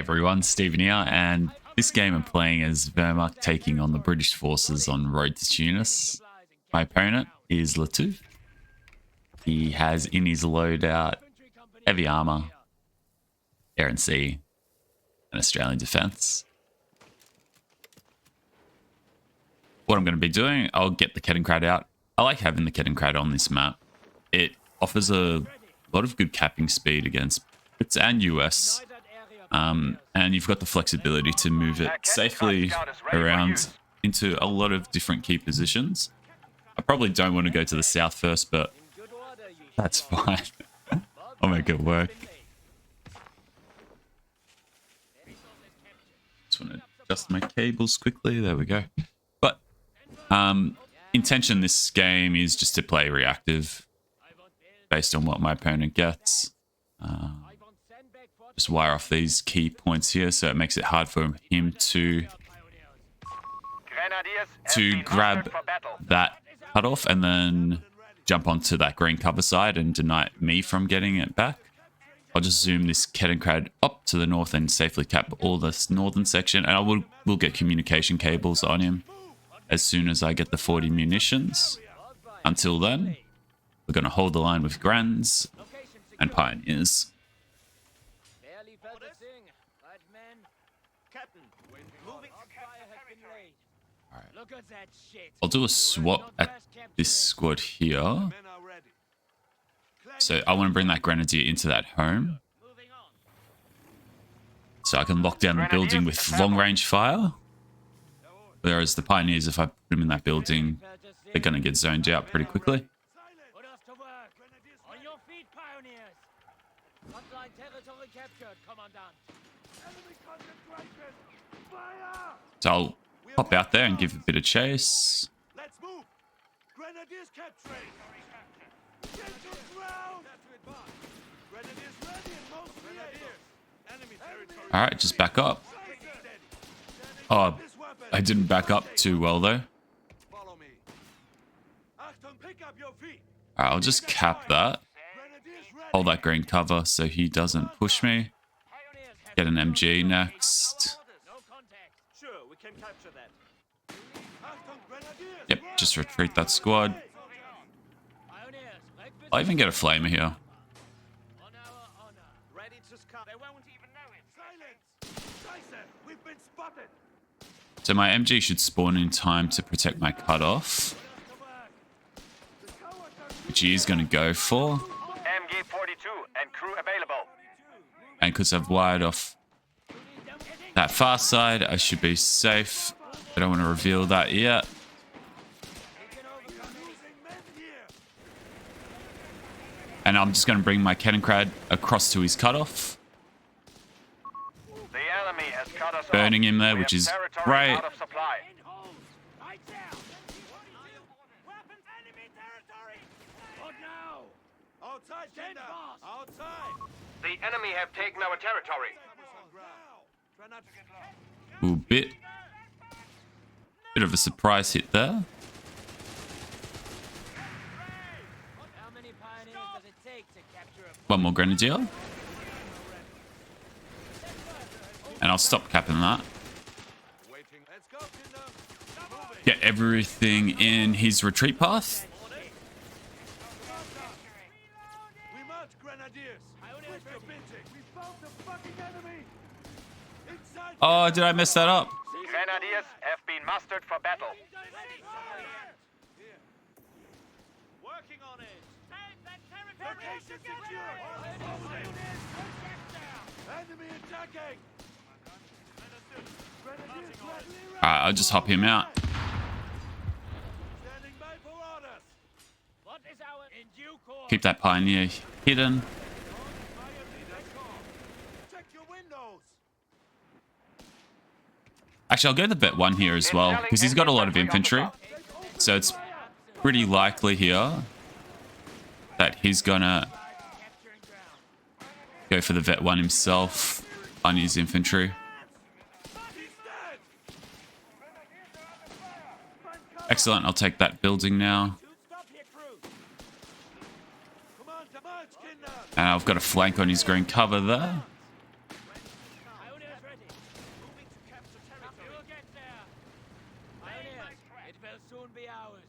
everyone, Stephen here, and this game I'm playing as Wehrmacht taking on the British forces on road to Tunis. My opponent is Latu. He has in his loadout heavy armour, air and sea, and Australian defence. What I'm going to be doing, I'll get the Kettenkrad out. I like having the Kettenkrad on this map. It offers a lot of good capping speed against Brits and US. And you've got the flexibility to move it safely around into a lot of different key positions. I probably don't want to go to the south first, but that's fine. I'll make it work. Just want to adjust my cables quickly. There we go. But intention this game is just to play reactive based on what my opponent gets. Just wire off these key points here, so it makes it hard for him to grab that cutoff and then jump onto that green cover side and deny me from getting it back. I'll just zoom this Kettenkrad up to the north and safely cap all this northern section, and I will get communication cables on him as soon as I get the 40 munitions. Until then, we're going to hold the line with Grands and Pioneers. I'll do a swap at this squad here. So I want to bring that Grenadier into that home, so I can lock down the building with long-range fire. Whereas the Pioneers, if I put them in that building, they're going to get zoned out pretty quickly. So I'll pop out there and give a bit of chase. Alright, just back up. Oh, I didn't back up too well though. Alright, I'll just cap that. Hold that green cover so he doesn't push me. Get an MG next. Yep, just retreat that squad. I'll even get a flamer here. So my MG should spawn in time to protect my cutoff, which he is going to go for. MG-42 and crew available. And because I've wired off that far side, I should be safe. I don't want to reveal that yet. And I'm just going to bring my Kettenkrad across to his cutoff. The enemy has cut us Burning him there, which is great. The enemy have taken our territory. Ooh, bit of a surprise hit there. One more Grenadier. And I'll stop capping that. Get everything in his retreat path. Oh, did I mess that up? Grenadiers have been mustered for battle. Working on it. Location secure. Enemy attacking. Alright, I'll just hop him out. Keep that Pioneer hidden. Actually, I'll go the Vet 1 here as well, because he's got a lot of infantry. So it's pretty likely here that he's gonna go for the Vet 1 himself on his infantry. Excellent, I'll take that building now. And I've got a flank on his green cover there. will soon be ours.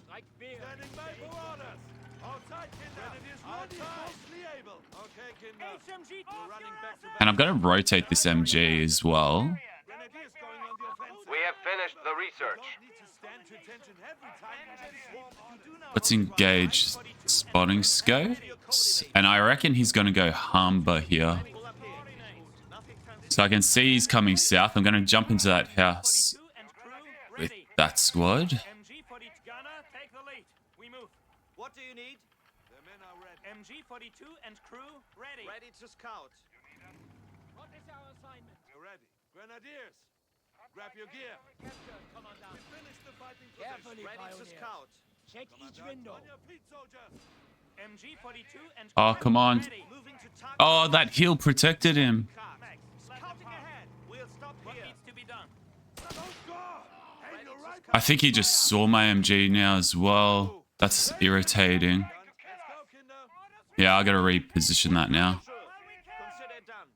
Strike fear. Standing by for orders. Outside, Kinder. Outside. Mostly able. Okay, Kinder. HMG, We're running back to And I'm going to rotate this MG as well. Grenadiers going on the offensive. We have finished the research. Need to stand to attention every time we swarm orders. Let's engage spotting scopes. And I reckon he's going to go Humber here. So I can see he's coming south. I'm going to jump into that house with that squad. MG 42 gunner, take the lead. We move. What do you need? The men are ready. MG 42 and crew ready. Ready to scout. What is our assignment? You're ready. Grenadiers, grab your gear. Capture, Commandant. We finished the fighting Carefully, position. Ready to pioneers. scout. Check each window. On your feet, soldiers. MG 42 and Oh, crew come on. ready. Moving to target. Oh, that heal protected him. Max, Scouting ahead. We'll stop what here. needs to be done? Don't go. Aim your rifle. I think he just saw my MG now as well. That's irritating. Let's go, Kinder. Yeah, I gotta reposition that now. Consider it done.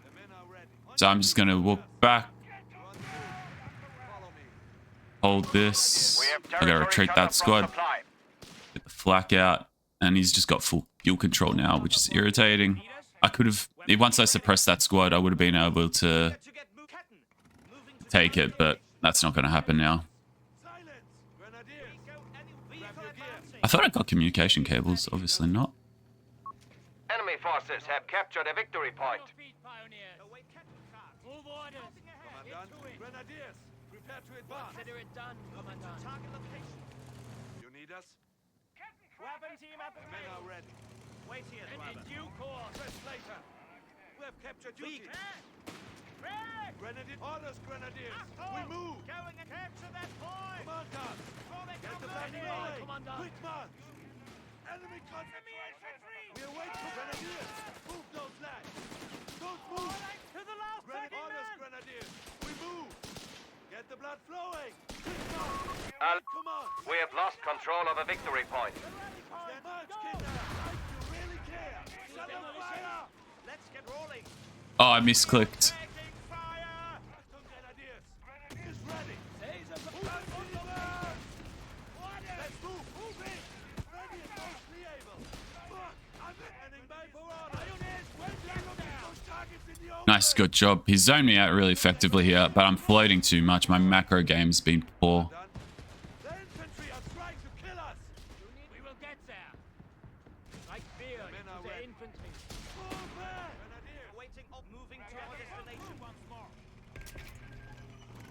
The men are ready. So I'm just gonna walk back, Run through. Follow me. hold this. We have I gotta territory retreat cut that off from squad, supply. get the flak out, and he's just got full fuel control now, which is irritating. I could have, once I suppressed that squad, I would have been able to To get Captain. Moving to take it, but that's not gonna happen now. silence. Grenadiers. Grab your gear. I thought I got communication cables, obviously not. Enemy forces have captured a victory point. Feet, pioneers. Await Kettenkrad. Move orders. Commandant, Grenadiers, prepare to advance. Consider it done, Commandant. Target location. You need us? Weapon team at the The men are ready. Wait here, and in driver. due course. Press later. We have captured duty. Red! Grenadier orders, Grenadiers. We move. Going and capture that point! Come on, guard. Get the back Ready, rolling. Commandant. Quick march. Enemy concentration. We await for Grenadiers. Move those lads. Don't move. To the last Grenadier orders, man! Grenadiers. We move. Get the blood flowing. Quick march. Come on. We have lost control of a victory point. Stand march, Kinder. You really care. Shut up, fire. Let's get rolling. Oh, I misclicked. Taking fire. Grenadiers. Is ready. Let's move. Moving. Ready and mostly able. Fuck. I'm standing by for orders. Those targets in the open. Nice, good job. He zoned me out really effectively here, but I'm floating too much. My macro game's been poor. Done. The infantry are trying to kill us. We will get there. Strike fear men into are the ready. infantry. Move back. Grenadiers. Waiting up. Moving to our destination. Once more.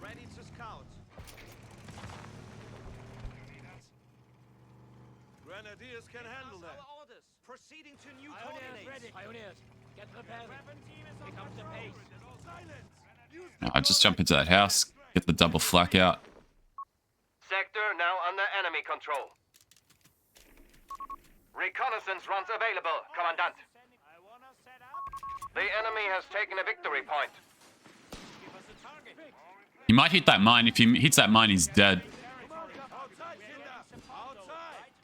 Ready to scout. Grenadiers can handle that. Orders. Proceeding to new Pioneers ready. Pioneers, get prepared. Weapon team is Pick on up the patrol. pace. Silence. Use No, I just jump into that house, get the double flak out. Sector now under enemy control. Reconnaissance runs available, Commandant. I wanna set up. The enemy has taken a victory point. Give us a target. He might hit that mine. If he hits that mine, he's dead. outside, Kinder. Outside.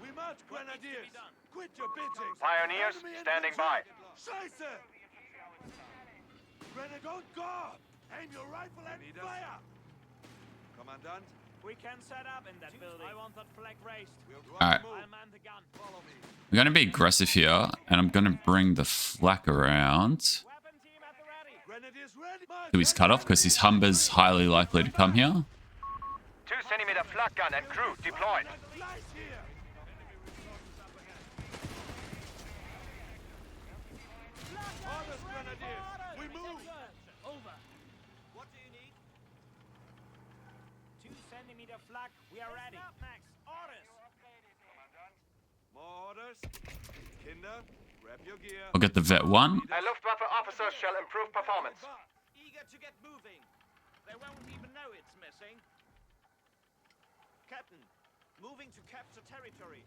We march, Grenadiers. Quit your bitching. Pioneers Enemy standing infantry. by. Scheiße. Grenadier, don't go. Aim your rifle and fire. Commandant. We can set up in that building. I want that flag raised. Alright. I'll man the gun. Follow me. I'm going to be aggressive here, and I'm going to bring the flak around Weapon team at the ready. Grenadiers ready. March. to his cutoff, because his Humber's highly likely to come here. 2-centimeter flak gun and crew deployed. Flies here. Orders, Grenadiers. We move. Over. What do you need? 2-centimeter flag. We are ready. Max, orders. More orders. Kinder, grab your gear. I'll get the vet one. A Luftwaffe officer shall improve performance. Eager to get moving. They won't even know it's missing. Captain, moving to capture territory.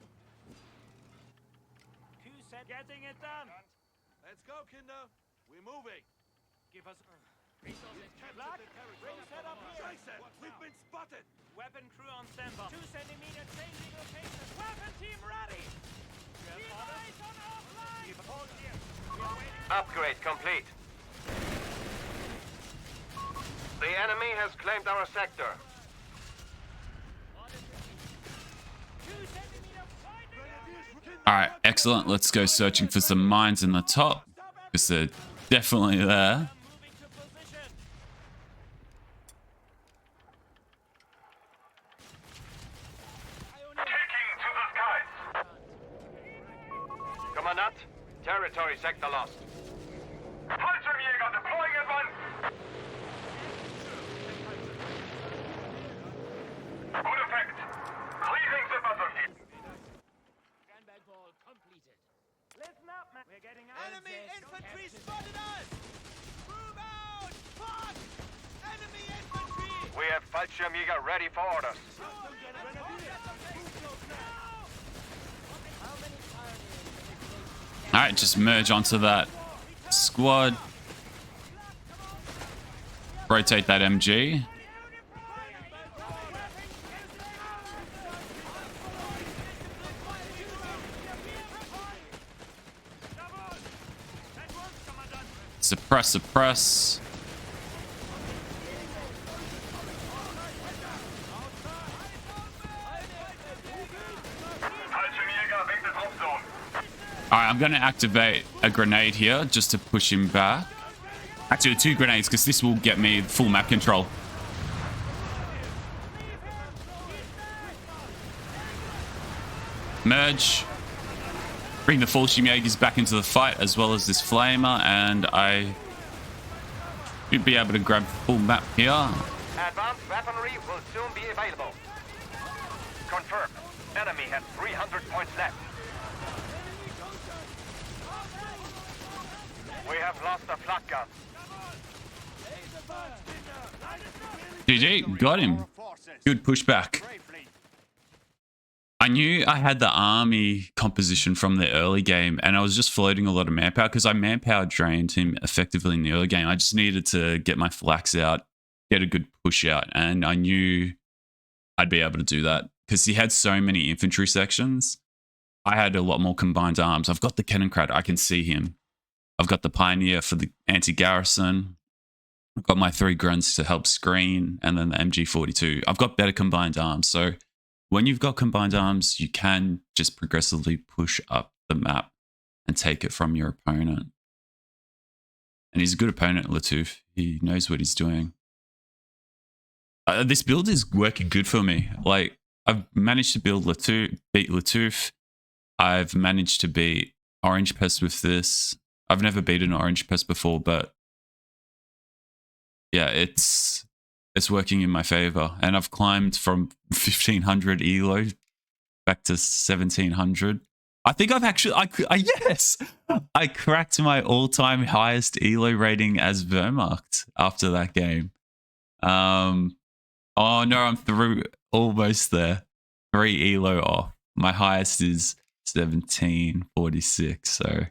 2 set. Getting it done. Let's go, Kinder. We're moving. Give us resources. Capture Flag. the territory. Bring set up here. Scheiße, we've been spotted. Weapon crew on standby. 2 centimeter changing location. Weapon team ready. Keep eyes on our flag. Hold here. We are waiting. Upgrade complete. The enemy has claimed our sector. All right, excellent. Let's go searching for some mines in the top because they're definitely there. Commandant, territory sector lost. Fallschirmjäger deploying at once. Good effect. Cleaving the battlefield. Standby ball completed. Listen up, man. We're getting out. Enemy infantry spotted us! Move out! Fuck! Enemy infantry! We have Fallschirmjäger ready for orders. All right, just merge onto that squad. Rotate that MG. Suppress, suppress. Alright, I'm going to activate a grenade here just to push him back. Actually, 2 grenades because this will get me full map control. Merge. Bring the Fallschirmjägers back into the fight as well as this flamer, and I should be able to grab full map here. Advanced weaponry will soon be available. Confirmed. Enemy has 300 points left. We have lost the flak gun. GG, got him. Good pushback. I knew I had the army composition from the early game, and I was just floating a lot of manpower because I manpower drained him effectively in the early game. I just needed to get my flaks out, get a good push out, and I knew I'd be able to do that because he had so many infantry sections. I had a lot more combined arms. I've got the Kettenkrad, I can see him. I've got the Pioneer for the anti-garrison. I've got my 3 grunts to help screen, and then the MG42. I've got better combined arms, so when you've got combined arms, you can just progressively push up the map and take it from your opponent. And he's a good opponent, Latuf. He knows what he's doing. This build is working good for me. Like, I've managed to beat Latuf. I've managed to beat Orange Pest with this. I've never beaten Orange Pest before, but yeah, it's working in my favor. And I've climbed from 1500 ELO back to 1700. I think I've actually, yes, I cracked my all-time highest ELO rating as Wehrmacht after that game. Oh no, I'm through, almost there. 3 ELO off. My highest is 1746, so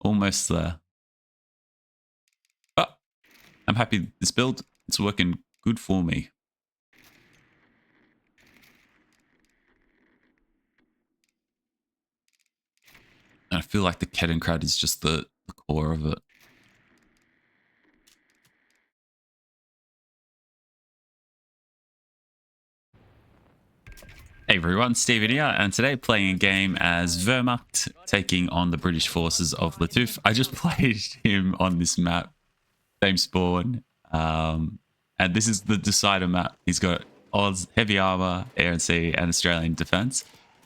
almost there. But I'm happy this build, it's working good for me. And I feel like the Kettenkrad is just the core of it. Hey everyone, Steven here, and today playing a game as Wehrmacht, taking on the British forces of Latuf. I just played him on this map, same spawn, and this is the decider map. He's got Oz, heavy armor, air and sea, and Australian defense.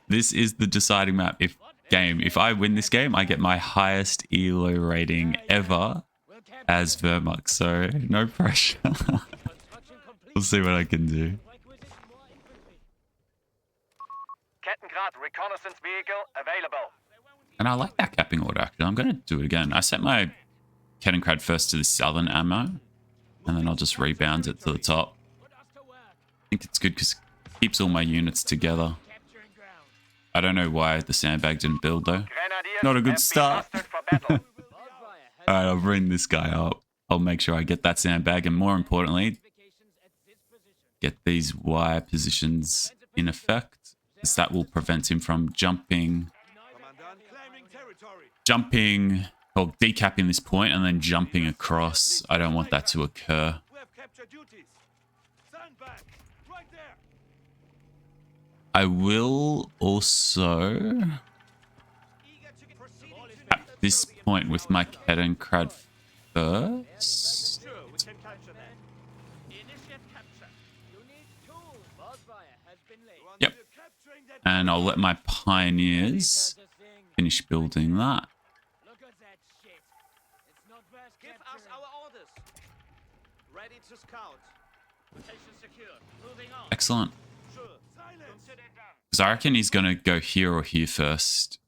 This is the deciding map. If I win this game, I get my highest ELO rating ever as Wehrmacht, so no pressure. We'll see what I can do. Kettenkrad reconnaissance vehicle available. And I like that capping order, actually. I'm going to do it again. I set my Kettenkrad first to the southern ammo, and then I'll just rebound it to the top. I think it's good because it keeps all my units together. I don't know why the sandbag didn't build, though. Not a good start. Alright, I'll bring this guy up. I'll make sure I get that sandbag, and more importantly, get these wire positions in effect. Because that will prevent him from jumping or decapping this point and then jumping across. I don't want that to occur. capture duties. Stand back. Right there. I will also, Eager to get proceeding to at this point, with my Kettenkrad first. Sure, we can capture that. Initiate capture. You need tools. Bosfire has been laid. Yep. We're capturing that. And I'll let my pioneers finish building that. Look at that shit. It's not worth Give us our orders. Ready to scout. Location secure. Moving on. Excellent. Sure. Silence. Consider it done. Because I reckon he's going to go here or here first.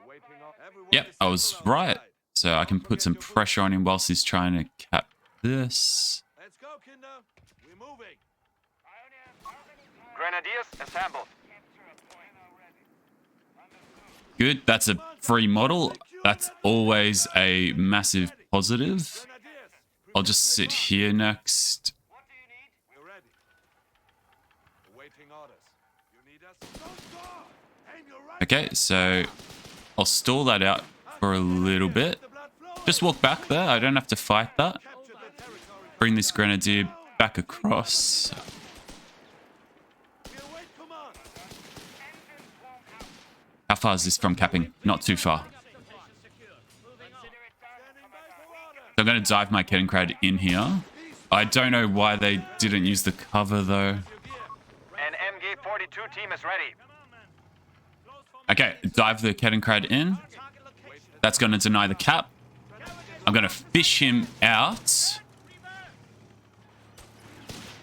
Waiting on. Everyone Yep, is I was settled right. outside. So I can put some pressure on him whilst he's trying to cap this. Let's go, Kinder. We're moving. Grenadiers assembled. Good, that's a free model. That's always a massive positive. Grenadiers. I'll just sit here next. We're ready. Awaiting orders. You need us? Don't go. Aim your right. Okay, so I'll stall that out for a little bit. The blood flow. Just walk back there. I don't have to fight that. Capture the territory. Bring this grenadier back across. We await command. How far is this from capping? Not too far. Location secure. Moving on. Standing by for order. So I'm going to dive my Kettenkrad in here. I don't know why they didn't use the cover though. An MG-42 team is ready. Come on, man. Close for Okay, dive the Kettenkrad in. That's going to deny the cap. I'm going to fish him out.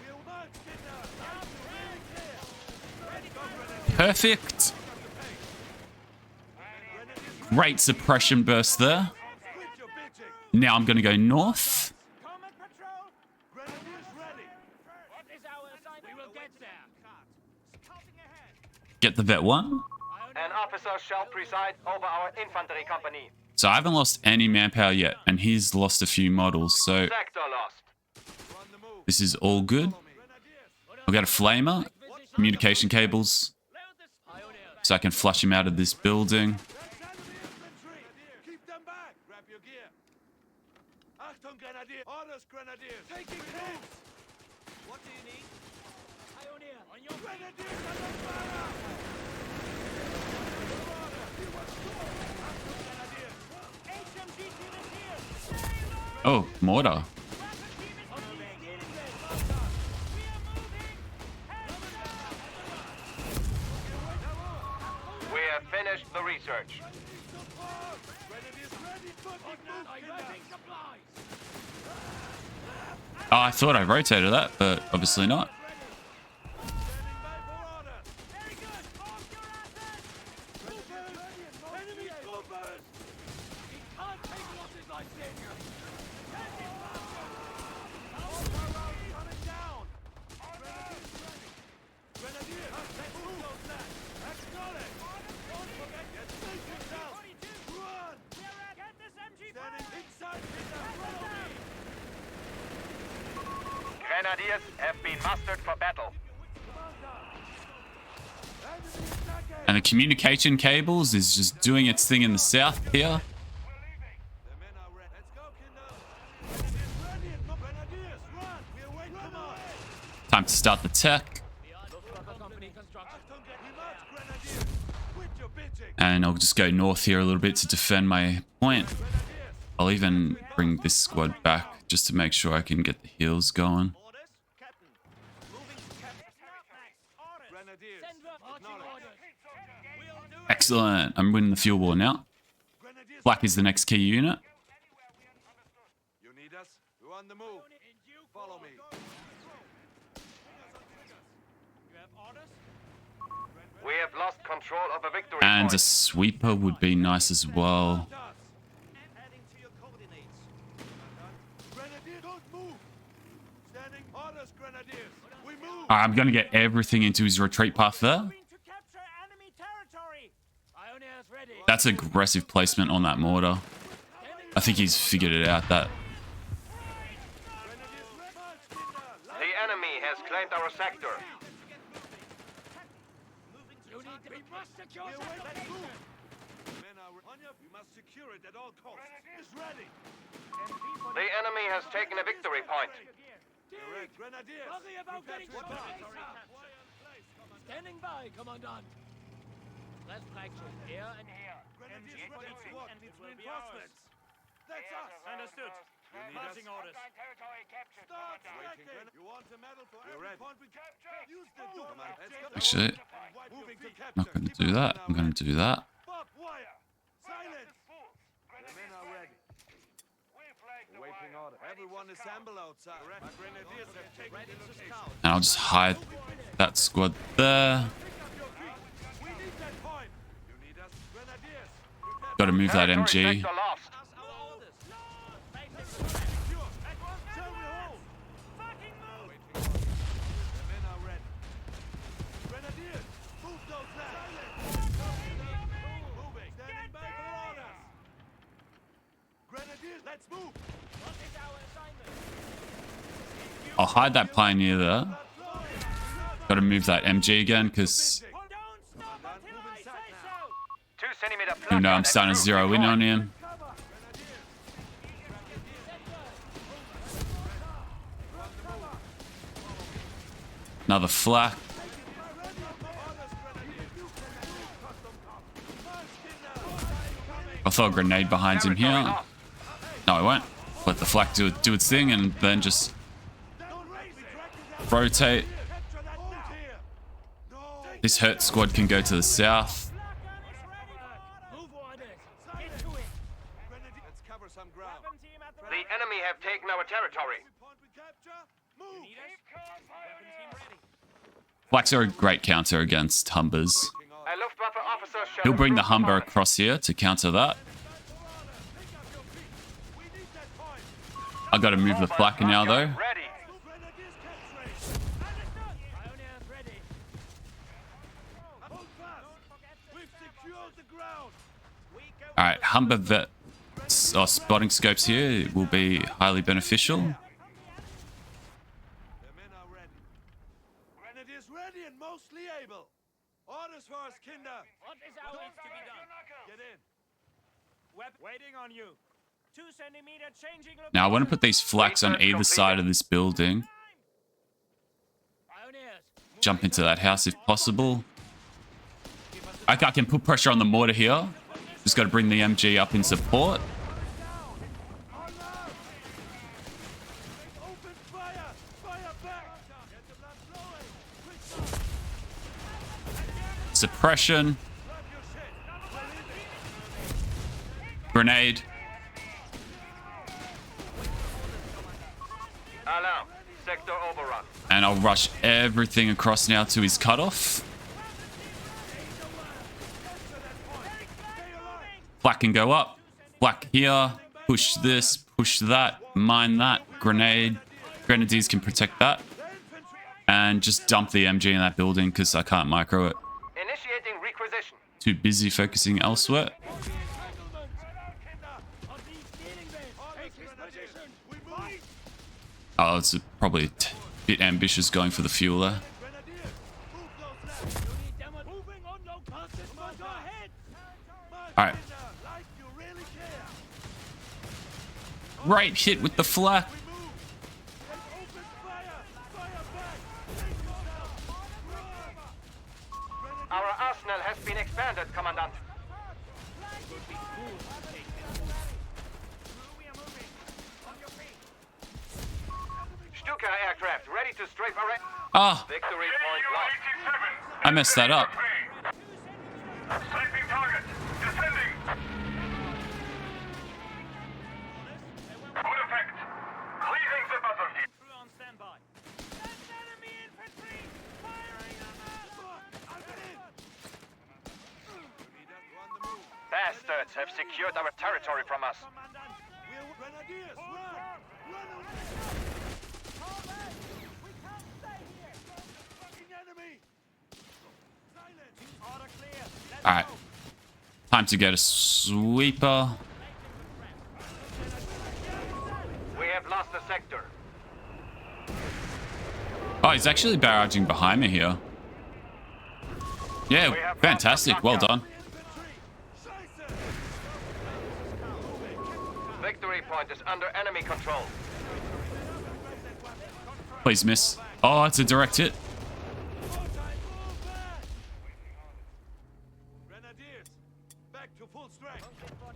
We'll march, Kinder. Perfect. Great suppression burst there. Quit your bitching. Now I'm going to go north. Combat patrol. Grenadiers ready. What is our assignment? We will get there. Scouting ahead. Get the vet one. An officer shall preside over our infantry company. So I haven't lost any manpower yet, and he's lost a few models. So Sector lost. We're on the move. this is all good. Follow me. Grenadiers. I've got a flamer, communication cables, Load this pioneer. so I can flush him out of this building. That's enemy infantry. Keep them back. Grab your gear. Achtung, Grenadier. Orders, Grenadiers. Taking hits. What do you need? Pioneer. On your feet. Grenadiers under fire. Order. You were sure. Achtung, Grenadiers. HMG team is here. Oh, mortar. Weapon team is on the way. We are moving. Heads up. We have finished the research. Support. Grenadiers ready. Fucking move, Kinder. Diverting supplies. Oh, I thought I rotated that, but obviously not. Standing by for orders. Very good. Off your assets. Movers. Enemy movers. We can't take losses like this. Coming down. Grenadiers, let's move. Acknowledge. Don't forget your stations out. 42. Run. Get this MG Standing inside. Follow me. Grenadiers have been mustered for battle. Enemy attacking. And the communication cables is just doing its thing in the south here. The men are ready. Let's go, Kinder. Grenadiers ready. Grenadiers, run. We await command. Time to start the tech. Luftwaffe company construction. Achtung, we march, Grenadiers. Quit your bitching. And I'll just go north here a little bit to defend my point. Grenadiers. I'll even bring this squad back just to make sure I can get the heals going. Orders? Captain. Moving to captain. Orders. Grenadiers. Send the marching Acknowledge. orders. We'll do it. Excellent. I'm winning the fuel war now. Grenadiers. Black is the next key unit. You need us? We're on the move. In due Follow course. me. You have orders? We have lost control of a victory And a point. sweeper would be nice as well. Adding to your coordinates. Grenadiers, don't move. Standing orders, Grenadiers. We move. Alright, I'm going to get everything into his retreat path there. Moving to capture enemy territory. Pioneers ready. That's aggressive placement on that mortar. I think he's figured it out that Grenadiers, march, Kinder. The enemy has claimed our sector. You need to be must secure We await that that location. move. Men are on We must secure it at all costs. It's ready. The enemy has taken a victory point. Correct. Grenadiers. Worry about getting Prepare shot. to attack. Standing by, Commandant. Left fraction, here and here. Grenadiers MG ready waiting, to work. and it It's will be reinforcements. That's us. Understood. Marching orders. Start striking. You want a medal for every point we capture? Use the door. Actually, Moving to I'm not capture. going to Keep do an that. eye I'm going to do that. Barbed wire. Silence. The men are ready. Waiting order. Everyone assemble outside. My grenadiers have taken Ready the to location. scout. And I'll just hide that squad there. We need that point. You need us. Grenadiers. Prepare. Got to move that Territory MG. sector lost. Us our orders. Secure. Show me hold. Fucking move! The men are ready. Grenadiers, move those lads. Moving. Standing by for orders. Grenadiers, let's move. What is our assignment? I'll hide that Pioneer there. Got to move that MG again because Don't stop until I say so! 2 centimeter you flak know I'm gun starting to at zero in on him. Another flak. I'll throw a grenade behind him Territory here. lost. No, I won't. Let the flak do its thing and then just rotate. Capture that hold here. No. This hurt squad can go to the south. Move orders! Get to it! Grenadiers, let's cover some ground. Weapon team at the The enemy have taken our territory. Every point we capture, move. Weapon team ready. Flaks are a great counter against Humbers. A Luftwaffe officer shall He'll bring the approve Humber performance. across here to counter that. We need that point. I got to move the flak now though. Ready. Grenadiers capturing. Understood! Pioneers ready. Hold fast. We've secured the ground. All right, Humber vet spotting scopes here will be highly beneficial. The men are ready. Grenadiers ready and mostly able. Orders for us, Kinder. What is our needs to be done? Get in. Waiting on you. 2 centimeter changing location. Now I want to put these flaks on either side of this building. Pioneers. Jump into that house if possible. I can put pressure on the mortar here. Just got to bring the MG up in support. Open fire. Fire back. Get the blood flowing. Quick. Suppression. Grab your shit. Grenade. Alarm. Sector overrun. And I'll rush everything across now to his cutoff. Flak can go up. Flak here. Push this. Push that. Mine that. Grenade. Grenadiers can protect that. And just dump the MG in that building because I can't micro it. Initiating requisition. Too busy focusing elsewhere. Oh, it's probably a bit ambitious going for the fuel there. Alright. Right hit with the flak. Our arsenal has been expanded, Commandant. Stuka aircraft ready to strafe array. Ah, Victory point lost. I messed that up. Sniping target. Descending. Good effect. Cleaving the battlefield. Crew on standby. That's enemy infantry! Firing on us! Bastards have secured our territory from us. Grenadiers, run! Run away! We can't stay here! Fucking enemy! Silence! Order clear. Let's Alright. go. Time to get a sweeper. We have lost a sector. Oh, he's actually barraging behind me here. Yeah, fantastic. Well done. victory point is under enemy control. Please miss. Oh, it's a direct hit. Grenadiers, back to full strength.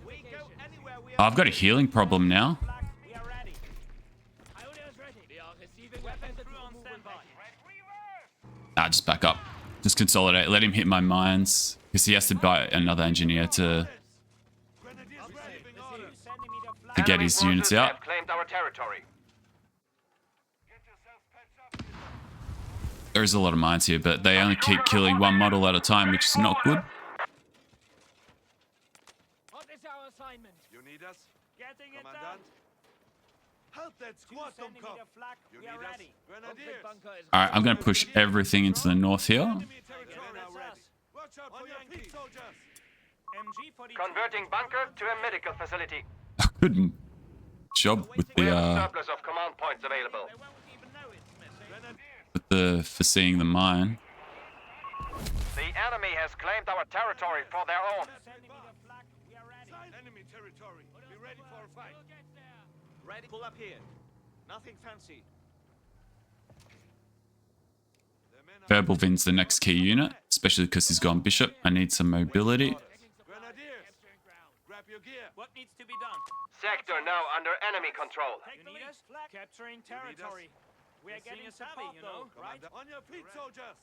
We go anywhere we Oh, I've got a healing problem now. Flak, we are ready. Pioneers ready. We are receiving weapons crew on standby. Ah, just back up. Just consolidate. Let him hit my mines. Because he has to buy another engineer to Grenadiers receiving orders. 2 centimeter flak. get Enemy his units forces out. have claimed our territory. Get yourself patched up. There is a lot of mines here, but they only keep killing one model at a time, which is not good. What is our assignment? You need us, Getting it done. Commandant? Help that 2 squad, Tom centimeter flak, You we are need us? ready. Grenadiers. Alright, I'm going to push everything into the north here. Enemy territory now ready. Watch out for your feet, soldiers. MG for the Converting bunker to a medical facility. Good job with We the have a surplus of command points available. They won't even know it's missing. Grenadiers. with the foreseeing the mine. The enemy has claimed our territory for their own. centimeter flak, we are ready. Enemy territory. Be ready for a fight. We'll get there. Ready, pull up here. Nothing fancy. The men are Verbal the next key unit, especially because he's gone bishop. I need some mobility. Grenadiers. Grab your gear. What needs to be done? Sector now under enemy control. Take the lead. Capturing territory. We are getting savvy, you know, right? On your feet, soldiers.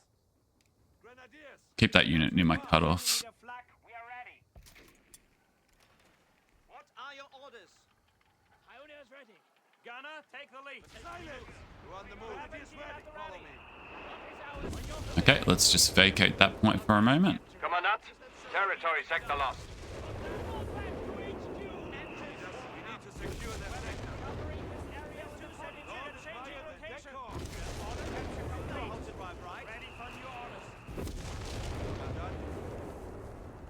Grenadiers. Keep that unit near my cutoff. Centimeter flak, we are ready. What are your orders? Pioneers ready. Gunner, take the lead. Silence. You're on the move. Grenadiers ready. Follow me. Okay, let's just vacate that point for a moment. Commandant, territory sector lost. We need to secure that sector. Covering this area with 2 centimeter changing location. Order capture complete. How to drive right? Ready for new orders.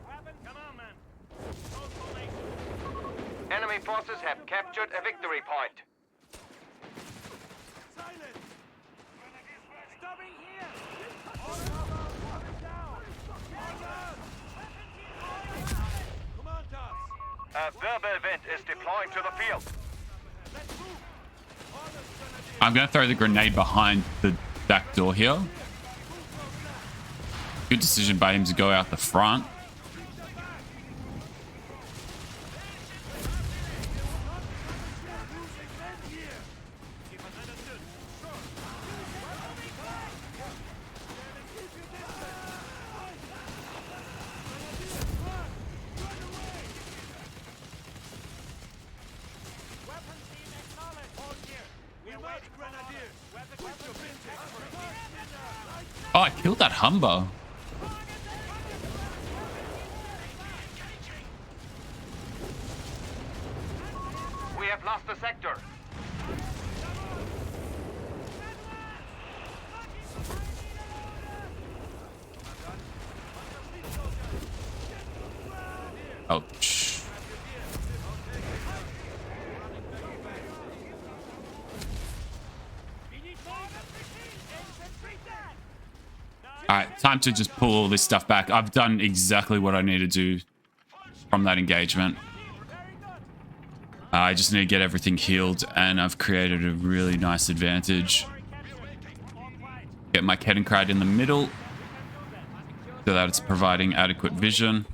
Weapon, come on, man. Hold formation. Enemy forces have captured a victory point. Silence. Stopping here. Command us. A Wirbelwind is deploying to the field. Let's move. Orders, Grenadiers. I'm going to throw the grenade behind the back door here. Good decision by him to go out the front. Weapon team acknowledged. Hold here. We are waiting for Grenadiers. orders. Weapon team Oh, I killed that Humber. We have lost the sector. Ouch. Alright, time to just pull all this stuff back. I've done exactly what I need to do from that engagement. I just need to get everything healed, and I've created a really nice advantage. Get my Kettenkrad in the middle so that it's providing adequate vision.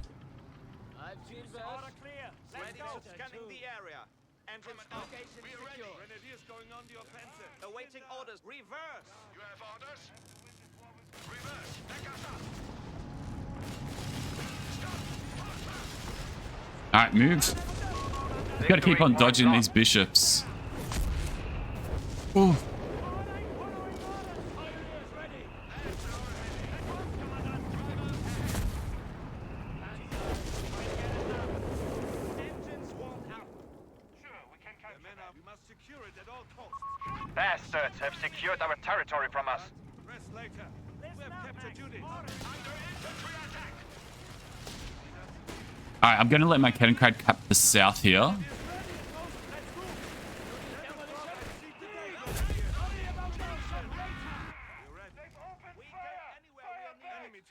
Order clear. Let's Ready go. to scanning the area. Entrance location secure. Grenadiers going on the offensive. Awaiting orders. Reverse. You have orders? Reverse. Back us up. Alright, move. Gotta keep on dodging these bishops. Ooh. Engines warmed up. Sure, we can The capture men them. are. We must secure it at all costs. Bastards have secured our territory from us. Rest later. We have captured units. Under infantry attack. Alright, I'm gonna let my Kettenkrad cap the south here.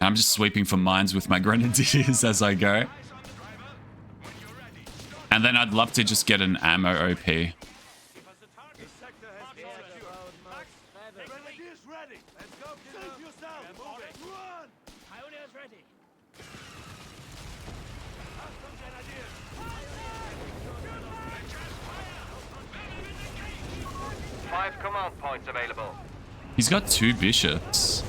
I'm just sweeping for mines with my grenadiers as I go. And then I'd love to just get an ammo OP. The sector has been secured. Grenadiers ready. Let's go, save yourself. Run. Pioneers ready. Achtung, Grenadiers. 5 command points available. He's got 2 bishops.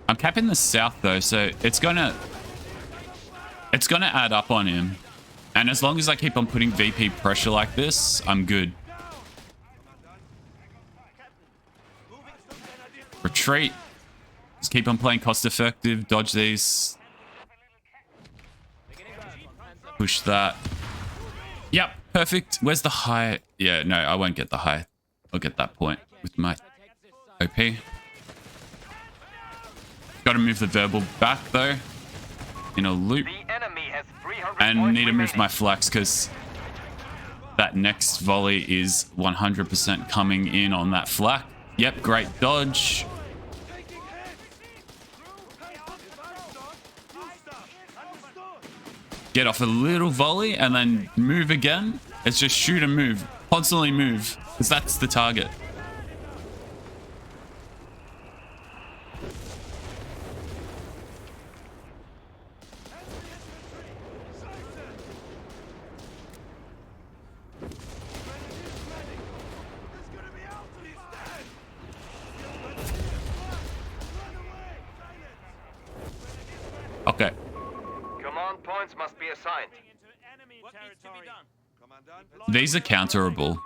I'm capping the south though, so it's gonna add up on him. And as long as I keep on putting VP pressure like this, I'm good. Retreat. Just keep on playing cost effective, dodge these. Push that. Yep, perfect. Where's the high? Yeah, no, I won't get the high. I'll get that point with my OP. Got to move the verbal back though, in a loop, The enemy has 300 and points need to move remaining. my flax because that next volley is 100% coming in on that flak. Yep, great dodge. Taking hits. Hey, if I'm not, you stop. Understood. Get off a little volley and then move again. It's just shoot and move, constantly move, because that's the target. Okay. Command points must be assigned. Into enemy territory. These are counterable.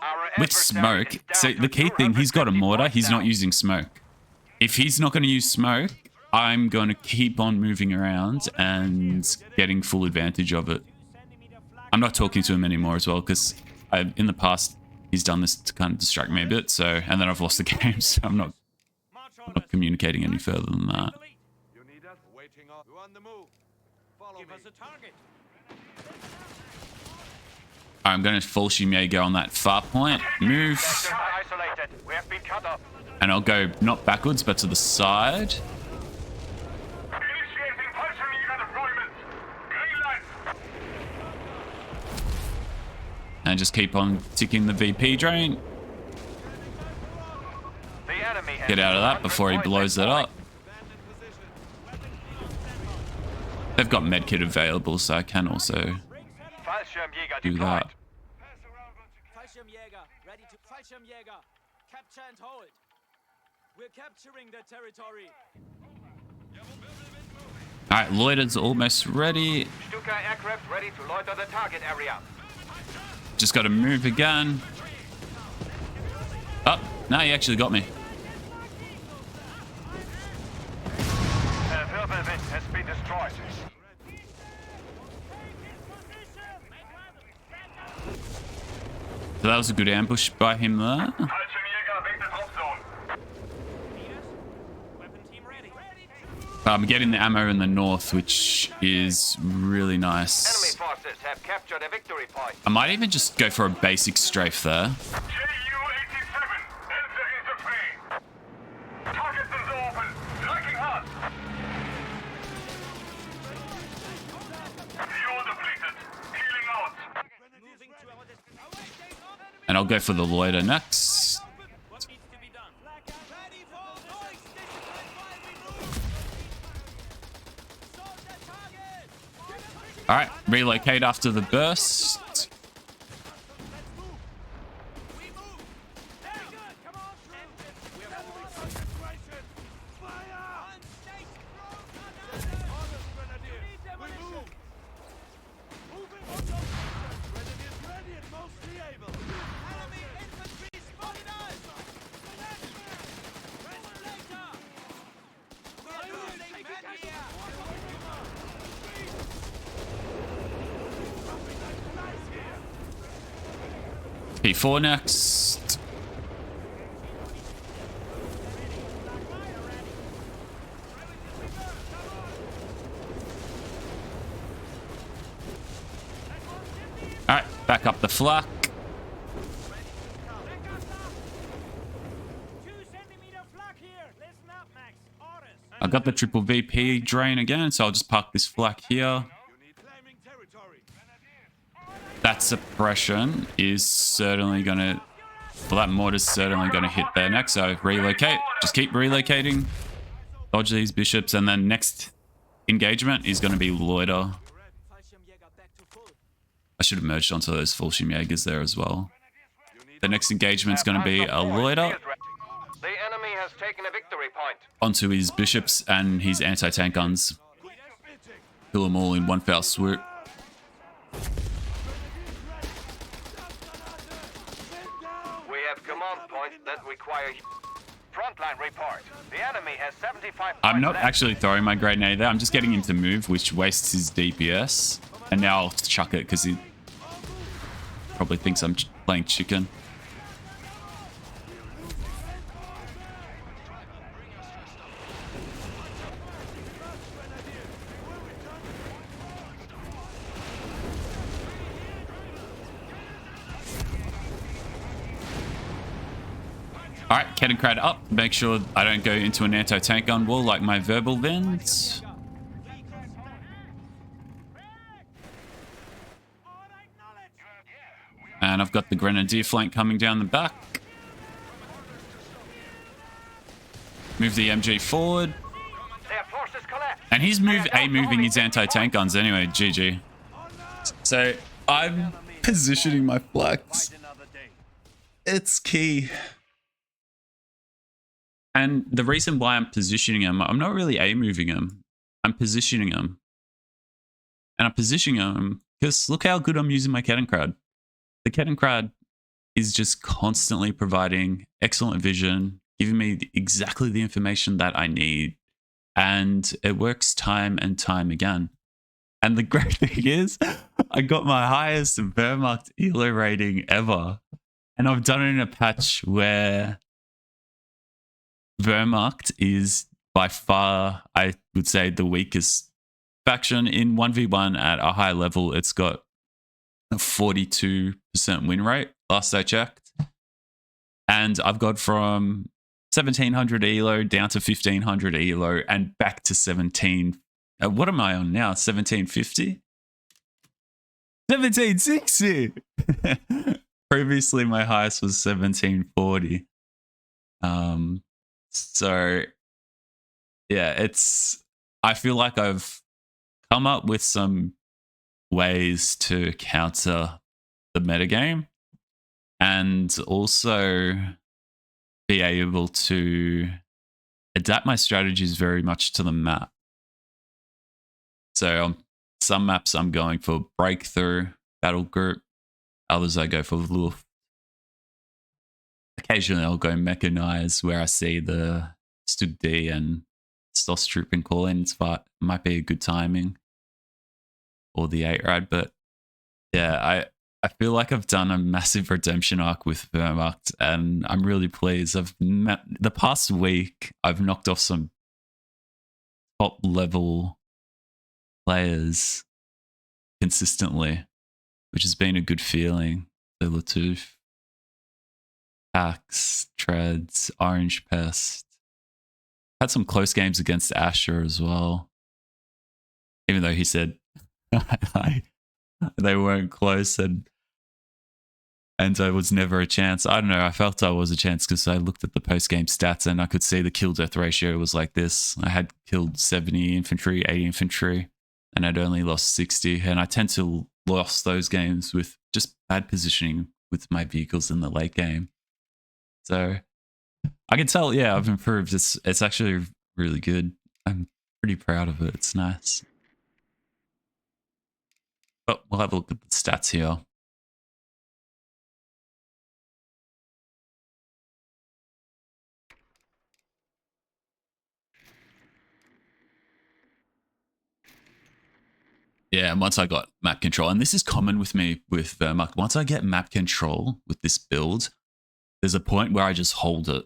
Our With adversary smoke, is down so to the key thing, he's got a 250 mortar, points he's now. not using smoke. If he's not going to use smoke, I'm going to keep on moving around and getting full advantage of it. I'm not talking to him anymore as well, because in the past, he's done this to kind of distract me a bit, so, and then I've lost the game, so I'm not communicating any further than that. You need us? Waiting on. We're on the move. Follow Give me. us a target. I'm going to full Jaeger on that far point, move, Sectors are isolated. We have been cut off. and I'll go not backwards, but to the side. Initiating Fallschirmjäger deployment. Green light. And just keep on ticking the VP drain. The enemy has Get out of that 200 before he points blows at it up. point. They've got medkit available, so I can also Fallschirmjäger do deployed. that. Fallschirmjäger, ready to Fallschirmjäger. Capture and hold. We're capturing the territory. Alright, loiter's almost ready. Stuka aircraft ready to loiter the target area. Just got to move again. Oh, no, he actually got me. Wirbelwind has been destroyed. So that was a good ambush by him there. Fallschirmjäger wegen der Hauptzone. Weapon team ready. I'm getting the ammo in the north, which is really Enemy nice. forces have captured a victory point. I might even just go for a basic strafe there. JU-87, enter into fray. Target sind open. Striking hard. Fuel depleted. Healing out. Moving to our destination. And I'll go for the loiter next. What needs to be done? Ready for hoist. Discipline while we move. Soldier target. Alright, relocate after the burst. We move. Very good. Come on through. Concentration. Fire. On state. Throw Orders, Grenadiers. We move. Moving on your position. Grenadiers ready and mostly able. Enemy infantry spotted us. Rest later. We are losing men here. P4 next. Alright, back up the flak. I got the triple VP drain again, so I'll just park this flak here. Claiming territory. That suppression is certainly going to... Well, that mortar's certainly going to hit there next, so relocate. Just keep relocating. Dodge these bishops, and then next engagement is going to be loiter. Fallschirmjäger back to full. I should have merged onto those Fallschirmjägers there as well. The next engagement's going to be a loiter The enemy has taken a victory point. onto his bishops and his anti-tank guns. Kill them all in one foul swoop. We have command points that require frontline report. The enemy has 75 I'm points not left. actually throwing my grenade there. I'm just getting him to move, which wastes his DPS. And now I'll chuck it because he probably thinks I'm playing chicken. All right, Kettenkrad up. Make sure I don't go into an anti-tank gun wall like my verbal vents. And I've got the grenadier flank coming down the back. Move the MG forward. Their forces collapse. And he's moving his anti-tank guns anyway, GG. So I'm positioning my flaks. It's key. And the reason why I'm positioning them, I'm not really A-moving them. I'm positioning them. And I'm positioning them because look how good I'm using my Kettenkrad. The Kettenkrad is just constantly providing excellent vision, giving me exactly the information that I need. And it works time and time again. And the great thing is, I got my highest Wehrmacht ELO rating ever. And I've done it in a patch where Wehrmacht is by far, I would say, the weakest faction in 1v1 at a high level. It's got a 42% win rate, last I checked. And I've got from 1700 ELO down to 1500 ELO and back to 17. What am I on now? 1750? 1760! Previously, my highest was 1740. So, yeah, I feel like I've come up with some ways to counter the metagame and also be able to adapt my strategies very much to the map. So, on some maps, I'm going for breakthrough, battle group. Others, I go for Luft. Occasionally, I'll go mechanize where I see the Stug D and Stoss troop and call in. It might be a good timing. Or the 8-rad, but yeah, I feel like I've done a massive redemption arc with Wehrmacht, and I'm really pleased. The past week, I've knocked off some top level players consistently, which has been a good feeling. So Latoof, Axe, Treads, Orange Pest. Had some close games against Asher as well. Even though he said they weren't close and there was never a chance. I don't know. I felt I was a chance because I looked at the post-game stats and I could see the kill-death ratio was like this. I had killed 70 infantry, 80 infantry, and I'd only lost 60. And I tend to lose those games with just bad positioning with my vehicles in the late game. So I can tell, yeah, I've improved. It's actually really good. I'm pretty proud of it. It's nice. But we'll have a look at the stats here. Yeah, and once I got map control, and this is common with me with Wehrmacht, once I get map control with this build, there's a point where I just hold it.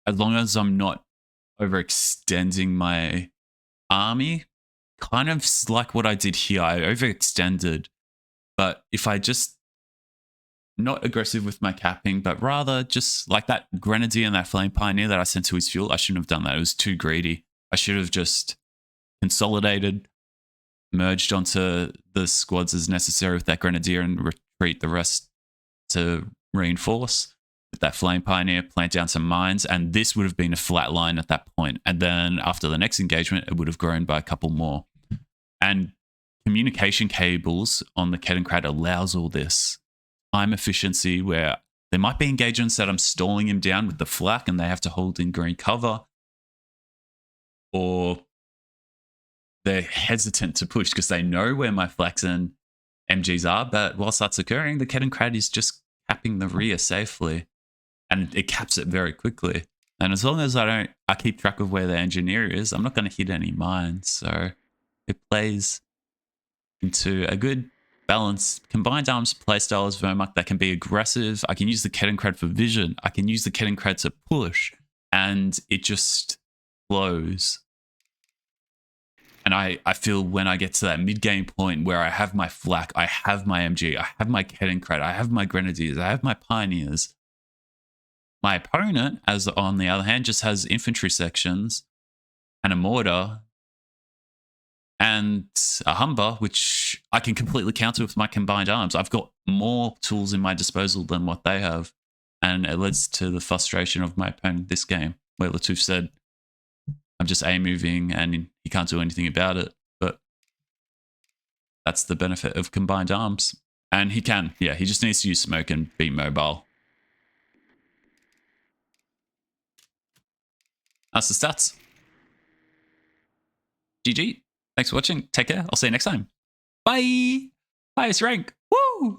As long as I'm not overextending my army, kind of like what I did here, I overextended. But if I just, not aggressive with my capping, but rather just like that Grenadier and that Flame Pioneer that I sent to his fuel, I shouldn't have done that. It was too greedy. I should have just consolidated, merged onto the squads as necessary with that grenadier and retreat the rest to reinforce with that flame pioneer, plant down some mines, and this would have been a flat line at that point. And then after the next engagement, it would have grown by a couple more. And communication cables on the Kettenkrad allows all this time efficiency where there might be engagements that I'm stalling him down with the flak and they have to hold in green cover, or they're hesitant to push because they know where my flaks and MGs are. But whilst that's occurring, the Kettenkrad is just capping the rear safely, and it caps it very quickly. And as long as I keep track of where the engineer is, I'm not going to hit any mines. So it plays into a good balanced combined arms playstyle as Wehrmacht that can be aggressive. I can use the Kettenkrad for vision. I can use the Kettenkrad to push, and it just flows. And I feel when I get to that mid-game point where I have my flak, I have my MG, I have my Kettenkrad, I have my grenadiers, I have my pioneers. My opponent, as on the other hand, just has infantry sections and a mortar and a Humber, which I can completely counter with my combined arms. I've got more tools in my disposal than what they have. And it leads to the frustration of my opponent this game, where Latuf said, I'm just A-moving and he can't do anything about it. But that's the benefit of combined arms. And he can, yeah, he just needs to use smoke and be mobile. That's the stats. GG. Thanks for watching. Take care. I'll see you next time. Bye. Highest rank. Woo!